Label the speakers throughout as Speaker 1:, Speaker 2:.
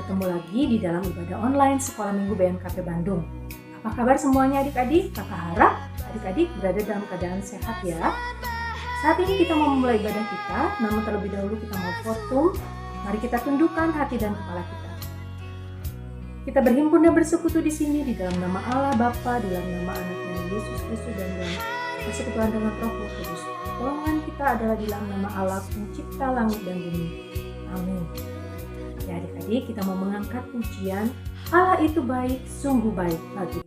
Speaker 1: bertemu lagi di dalam ibadah online Sekolah Minggu BMKP Bandung. Apa kabar semuanya adik-adik? Kakak harap adik-adik berada dalam keadaan sehat ya. Saat ini kita mau memulai ibadah kita, namun terlebih dahulu kita mau fortum. Mari kita tundukkan hati dan kepala kita. Kita berhimpun dan bersekutu di sini di dalam nama Allah Bapa, di dalam nama Anaknya Yesus Kristus dan dalam persekutuan dengan Roh Kudus. Pertolongan kita adalah di dalam nama Allah Pencipta langit dan bumi. Amin. Ya adik-adik, kita mau mengangkat pujian Allah itu baik, sungguh baik bagiku.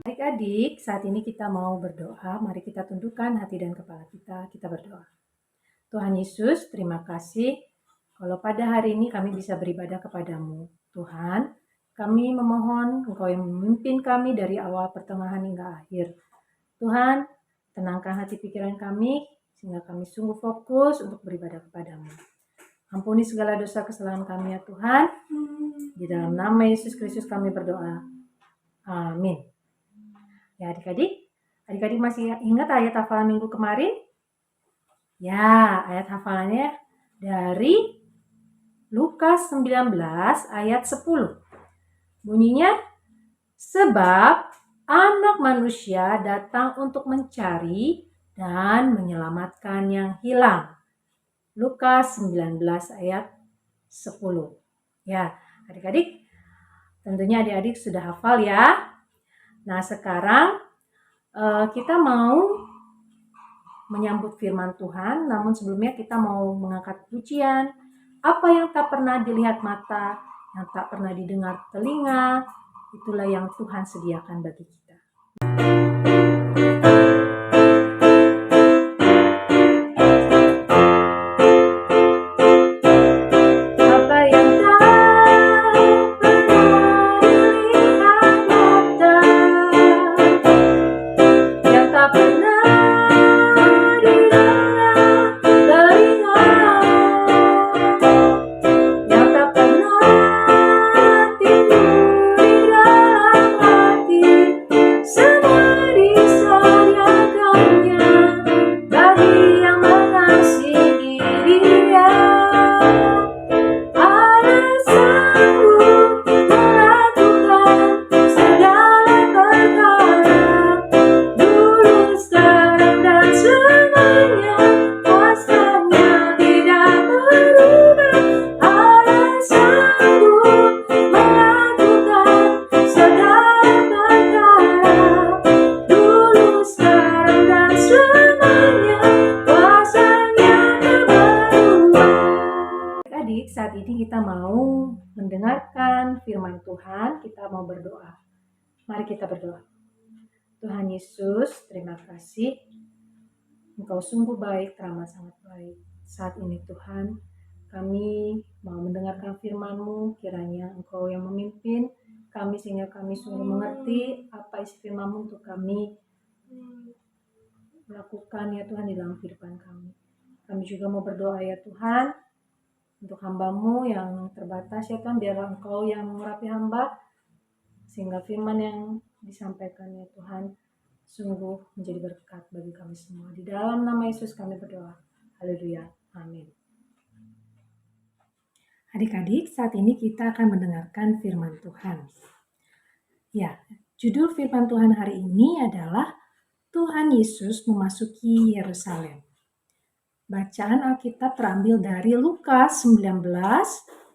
Speaker 1: Adik-adik, saat ini kita mau berdoa. Mari kita tundukkan hati dan kepala kita. Kita berdoa. Tuhan Yesus, terima kasih kalau pada hari ini kami bisa beribadah kepadamu. Tuhan, kami memohon Engkau yang memimpin kami dari awal pertengahan hingga akhir. Tuhan, tenangkan hati pikiran kami sehingga kami sungguh fokus untuk beribadah kepadamu. Ampuni segala dosa kesalahan kami ya Tuhan. Di dalam nama Yesus Kristus kami berdoa. Amin. Ya adik-adik masih ingat ayat hafalan minggu kemarin? Ya, ayat hafalannya dari Lukas 19 ayat 10. Bunyinya, sebab Anak Manusia datang untuk mencari dan menyelamatkan yang hilang. Lukas 19 ayat 10. Ya, adik-adik, tentunya adik-adik sudah hafal ya. Nah, sekarang kita mau menyambut firman Tuhan, namun sebelumnya kita mau mengangkat pujian. Apa yang tak pernah dilihat mata, yang tak pernah didengar telinga, itulah yang Tuhan sediakan bagi kita. Saat ini kita mau mendengarkan firman Tuhan, kita mau berdoa. Mari kita berdoa. Tuhan Yesus, terima kasih. Engkau sungguh baik, teramat sangat baik. Saat ini Tuhan, kami mau mendengarkan firman-Mu, kiranya Engkau yang memimpin kami sehingga kami sungguh mengerti apa isi firman-Mu untuk kami melakukan ya Tuhan di dalam kehidupan kami. Kami juga mau berdoa ya Tuhan, untuk hamba-Mu yang terbatas ya Tuhan, biarlah Engkau yang mengurapi hamba, sehingga firman yang disampaikan ya Tuhan sungguh menjadi berkat bagi kami semua. Di dalam nama Yesus kami berdoa. Haleluya. Amin. Adik-adik, saat ini kita akan mendengarkan firman Tuhan. Ya, judul firman Tuhan hari ini adalah Tuhan Yesus memasuki Yerusalem. Bacaan Alkitab terambil dari Lukas 19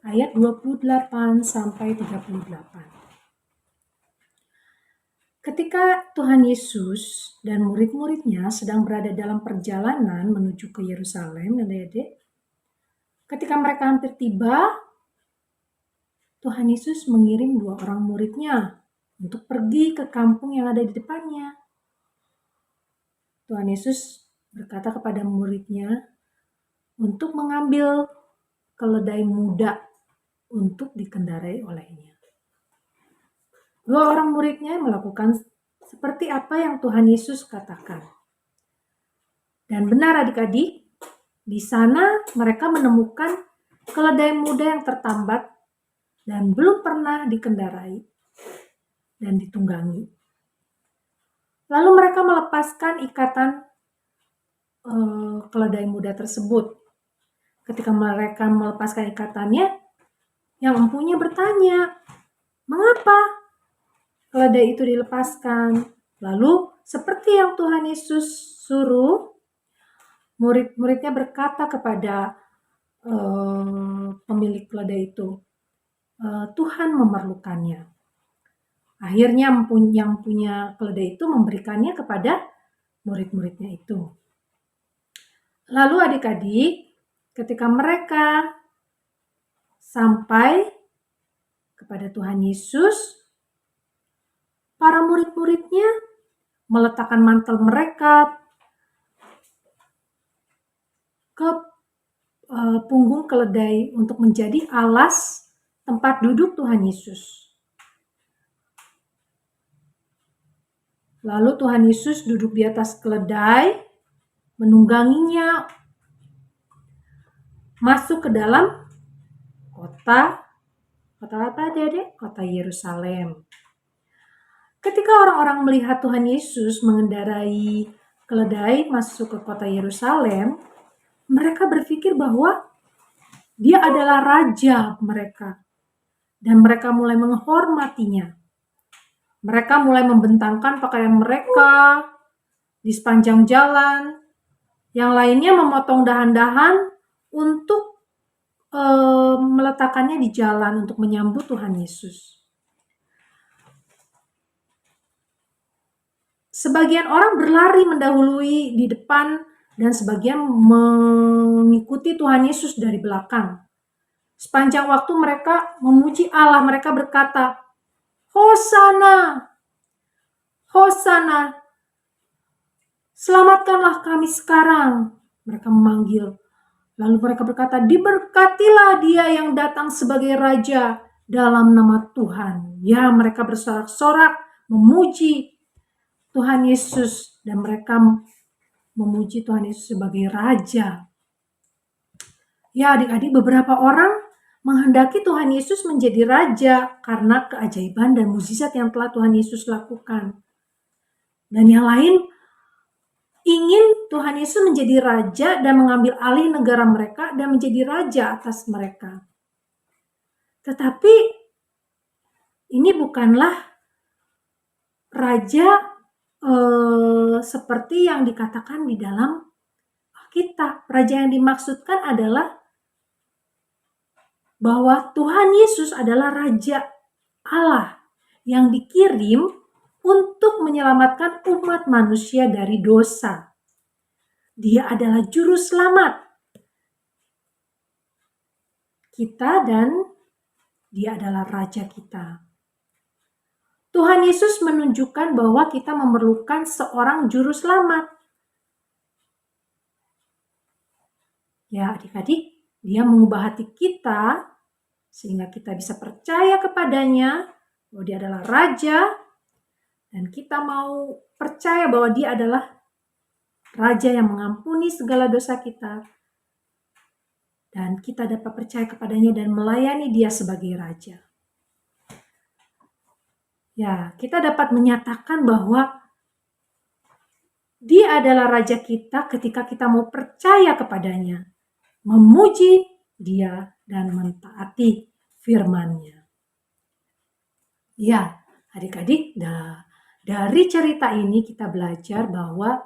Speaker 1: ayat 28 sampai 38. Ketika Tuhan Yesus dan murid-muridnya sedang berada dalam perjalanan menuju ke Yerusalem, adik-adik, ketika mereka hampir tiba, Tuhan Yesus mengirim 2 orang muridnya untuk pergi ke kampung yang ada di depannya. Tuhan Yesus berkata kepada muridnya untuk mengambil keledai muda untuk dikendarai olehnya. 2 orang muridnya melakukan seperti apa yang Tuhan Yesus katakan. Dan benar adik-adik, di sana mereka menemukan keledai muda yang tertambat dan belum pernah dikendarai dan ditunggangi. Lalu mereka melepaskan ikatan keledai muda tersebut. Ketika mereka melepaskan ikatannya, yang empunya bertanya, mengapa keledai itu dilepaskan? Lalu seperti yang Tuhan Yesus suruh, murid-muridnya berkata kepada pemilik keledai itu, Tuhan memerlukannya. Akhirnya yang punya keledai itu memberikannya kepada murid-muridnya itu. Lalu adik-adik, ketika mereka sampai kepada Tuhan Yesus, para murid-muridnya meletakkan mantel mereka ke punggung keledai untuk menjadi alas tempat duduk Tuhan Yesus. Lalu Tuhan Yesus duduk di atas keledai, menungganginya masuk ke dalam kota apa Dedek? Kota Yerusalem. Ketika orang-orang melihat Tuhan Yesus mengendarai keledai masuk ke kota Yerusalem, mereka berpikir bahwa dia adalah raja mereka. Dan mereka mulai menghormatinya. Mereka mulai membentangkan pakaian mereka di sepanjang jalan. Yang lainnya memotong dahan-dahan untuk meletakkannya di jalan untuk menyambut Tuhan Yesus. Sebagian orang berlari mendahului di depan dan sebagian mengikuti Tuhan Yesus dari belakang. Sepanjang waktu mereka memuji Allah, mereka berkata, Hosana, Hosana, selamatkanlah kami sekarang. Mereka memanggil. Lalu mereka berkata, diberkatilah dia yang datang sebagai raja dalam nama Tuhan. Ya, mereka bersorak-sorak, memuji Tuhan Yesus. Dan mereka memuji Tuhan Yesus sebagai raja. Ya adik-adik, beberapa orang menghendaki Tuhan Yesus menjadi raja karena keajaiban dan mukjizat yang telah Tuhan Yesus lakukan. Dan yang lain ingin Tuhan Yesus menjadi raja dan mengambil alih negara mereka dan menjadi raja atas mereka. Tetapi ini bukanlah raja seperti yang dikatakan di dalam Alkitab. Raja yang dimaksudkan adalah bahwa Tuhan Yesus adalah Raja Allah yang dikirim untuk menyelamatkan umat manusia dari dosa. Dia adalah juru selamat kita dan dia adalah Raja kita. Tuhan Yesus menunjukkan bahwa kita memerlukan seorang juru selamat. Ya adik-adik, dia mengubah hati kita sehingga kita bisa percaya kepadanya bahwa dia adalah Raja dan kita mau percaya bahwa dia adalah Raja yang mengampuni segala dosa kita dan kita dapat percaya kepadanya dan melayani dia sebagai Raja. Ya, kita dapat menyatakan bahwa dia adalah Raja kita ketika kita mau percaya kepadanya, memuji dia dan mentaati firman-Nya. Ya, adik-adik, dari cerita ini kita belajar bahwa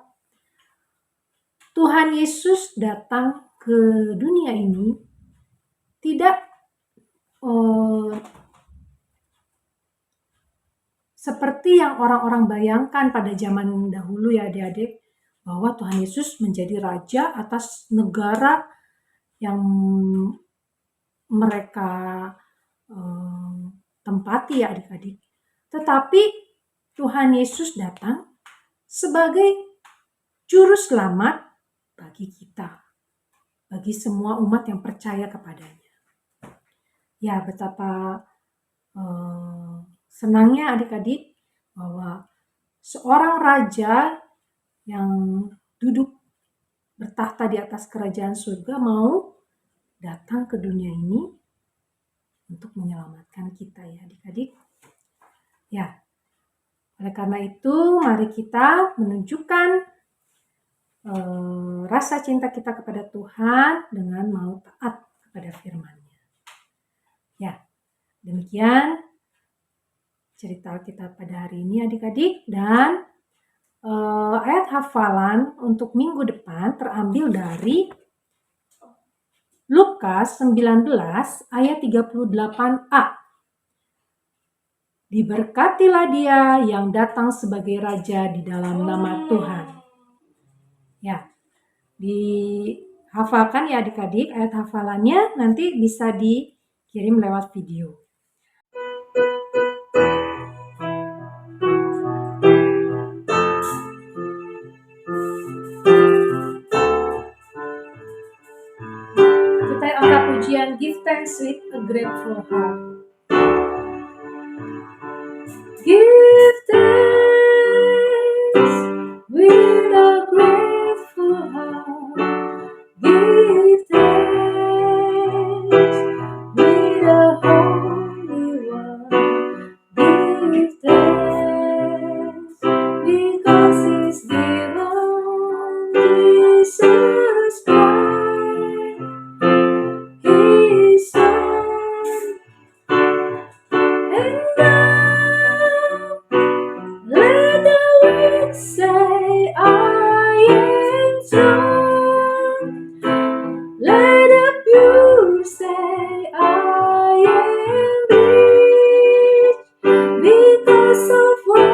Speaker 1: Tuhan Yesus datang ke dunia ini tidak seperti yang orang-orang bayangkan pada zaman dahulu ya adik-adik, bahwa Tuhan Yesus menjadi raja atas negara yang mereka tempati ya adik-adik. Tetapi Tuhan Yesus datang sebagai juru selamat bagi kita, bagi semua umat yang percaya kepadanya. Ya, betapa senangnya adik-adik bahwa seorang raja yang duduk bertahta di atas kerajaan surga mau datang ke dunia ini untuk menyelamatkan kita ya adik-adik. Ya, oleh karena itu mari kita menunjukkan rasa cinta kita kepada Tuhan dengan mau taat kepada firman-Nya. Ya, demikian cerita kita pada hari ini adik-adik, dan ayat hafalan untuk minggu depan terambil dari Lukas 19 ayat 38a. Diberkatilah dia yang datang sebagai raja di dalam nama Tuhan. Ya, dihafalkan ya adik-adik, ayat hafalannya nanti bisa dikirim lewat video. Kita angkat pujian Give Thanks with a Grateful Heart. Give thanks with a grateful heart. Give thanks with a holy one. Give thanks because He's given Jesus Christ, His Son. And now let the weak say, I am strong. Let the pure say, I am rich, because of what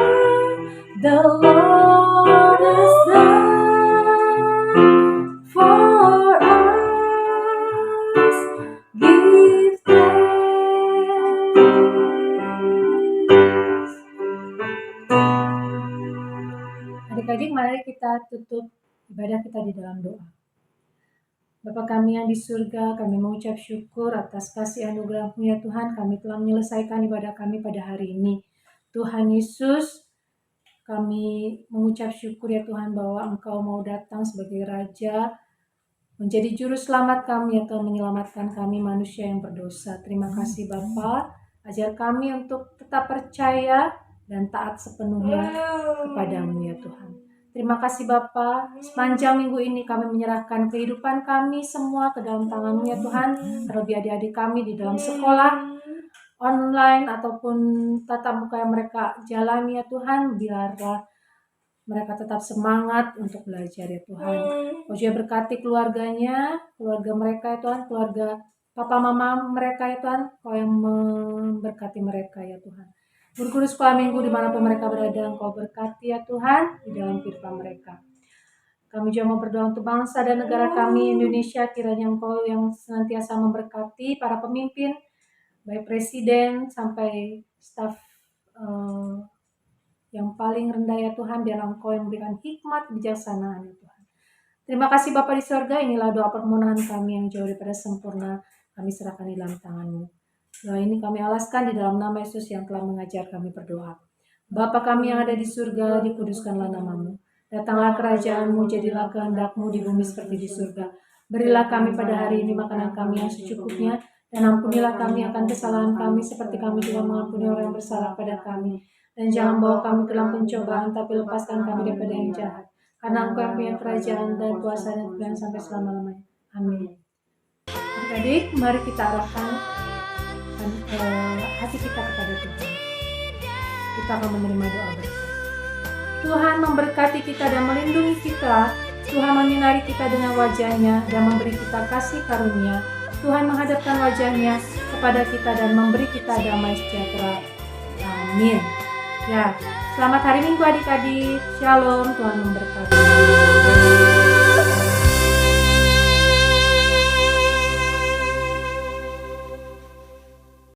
Speaker 1: the Lord has done for us. Give thanks. Adik-adik, mari kita tutup ibadah kita di dalam doa. Bapa kami yang di surga, kami mengucap syukur atas kasih anugerah-Mu ya Tuhan. Kami telah menyelesaikan ibadah kami pada hari ini. Tuhan Yesus, kami mengucap syukur ya Tuhan bahwa Engkau mau datang sebagai Raja, menjadi juru selamat kami ya Tuhan, menyelamatkan kami manusia yang berdosa. Terima kasih Bapa, ajar kami untuk tetap percaya dan taat sepenuhnya kepadamu ya Tuhan. Terima kasih Bapa, sepanjang minggu ini kami menyerahkan kehidupan kami semua ke dalam tangan-Mu ya Tuhan. Terlebih adik-adik kami di dalam sekolah online ataupun tatap muka yang mereka jalani ya Tuhan, biarlah mereka tetap semangat untuk belajar ya Tuhan. Kau juga berkati keluarganya, keluarga mereka ya Tuhan, keluarga papa mama mereka ya Tuhan, Kau yang memberkati mereka ya Tuhan. Guru-guru sekolah minggu dimanapun mereka berada, Engkau berkati ya Tuhan di dalam kehidupan mereka. Kami juga mau berdoa untuk bangsa dan negara kami Indonesia, kiranya Engkau yang senantiasa memberkati para pemimpin, baik presiden sampai staf yang paling rendah ya Tuhan, biar Engkau yang memberikan hikmat kebijaksanaan ya Tuhan. Terima kasih Bapa di surga, inilah doa permohonan kami yang jauh daripada sempurna, kami serahkan di dalam tangan-Mu. Doa ini kami alaskan di dalam nama Yesus yang telah mengajar kami berdoa. Bapa kami yang ada di surga, dikuduskanlah nama-Mu. Datanglah kerajaan-Mu, jadilah kehendak-Mu di bumi seperti di surga. Berilah kami pada hari ini makanan kami yang secukupnya, dan ampunilah kami akan kesalahan kami seperti kami juga mengampuni orang yang bersalah pada kami. Dan jangan bawa kami ke dalam pencobaan, tapi lepaskan kami daripada yang jahat. Karena Engkau yang punya kerajaan dan kuasa dan kemuliaan sampai selama-lamanya. Amin. Adik-adik, mari kita arahkan hati kita kepada Tuhan. Kita akan menerima doa bersama. Tuhan memberkati kita dan melindungi kita. Tuhan menyinari kita dengan wajah-Nya dan memberi kita kasih karunia. Tuhan menghadapkan wajah-Nya kepada kita dan memberi kita damai sejahtera. Amin. Ya, selamat hari Minggu adik-adik. Shalom, Tuhan memberkati.